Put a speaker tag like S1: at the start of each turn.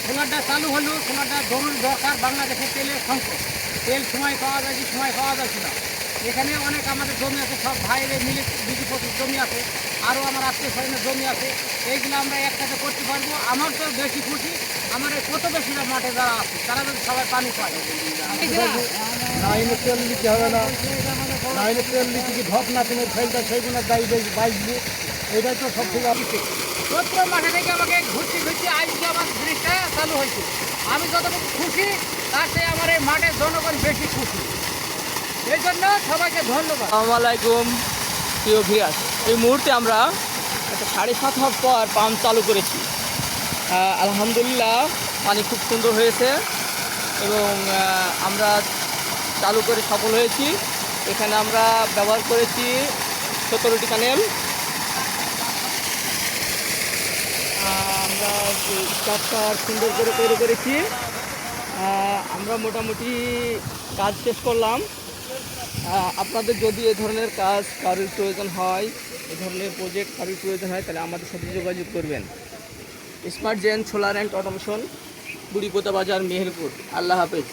S1: সোলারটা চালু হলো, সোলারটা জরুরি দরকার, বাংলাদেশে তেলের সংকট, তেল সময় পাওয়া যায় কি সময় পাওয়া যাচ্ছে না। এখানে অনেক আমাদের জমি আছে, সব ভাইরে মিলে 20-25 জমি আছে, আরও আমার আত্মীয় স্বজনের জমি আছে, এইগুলো আমরা একসাথে করতে পারবো। আমার তো বেশি খুশি, আমার এই প্রতিবেশীরা মাঠে যারা আছে তারা যদি সবাই পানি পায়।
S2: নাইনে তেল দিতে হবে না, নাইনে তেল দিতে কি ধপ না কিনে ফেলতে সেইগুলো দায়ী বাইকবো, এটাই তো সব থেকে
S1: চৈত্র মাসে থেকে আমাকে ঘুরতে ঘুরতে আজকে আমার ব্রিজটা চালু হয়েছে। আমি যতটুকু খুশি তার চেয়ে আমার এই মাঠের জনগণ বেশি খুশি, এই জন্য সবাইকে ধন্যবাদ।
S3: আসসালামু আলাইকুম প্রিয় ভিউয়ার্স, এই মুহূর্তে আমরা একটা 7.5 হাত পর পাম্প চালু করেছি। আলহামদুলিল্লাহ পানি খুব সুন্দর হয়েছে এবং আমরা চালু করে সফল হয়েছি। এখানে আমরা ব্যবহার করেছি 17টি কানেল। আমরা কাজটা সুন্দর করে তৈরি করেছি। আমরা মোটামুটি কাজ শেষ করলাম। আপনাদের যদি এ ধরনের কাজ কারোর প্রয়োজন হয়, এ ধরনের প্রজেক্ট কারোর প্রয়োজন হয়, তাহলে আমাদের সাথে যোগাযোগ করবেন। Smart Gen Solar and Automation, Buripota বাজার, মেহেরপুর। আল্লাহ হাফেজ।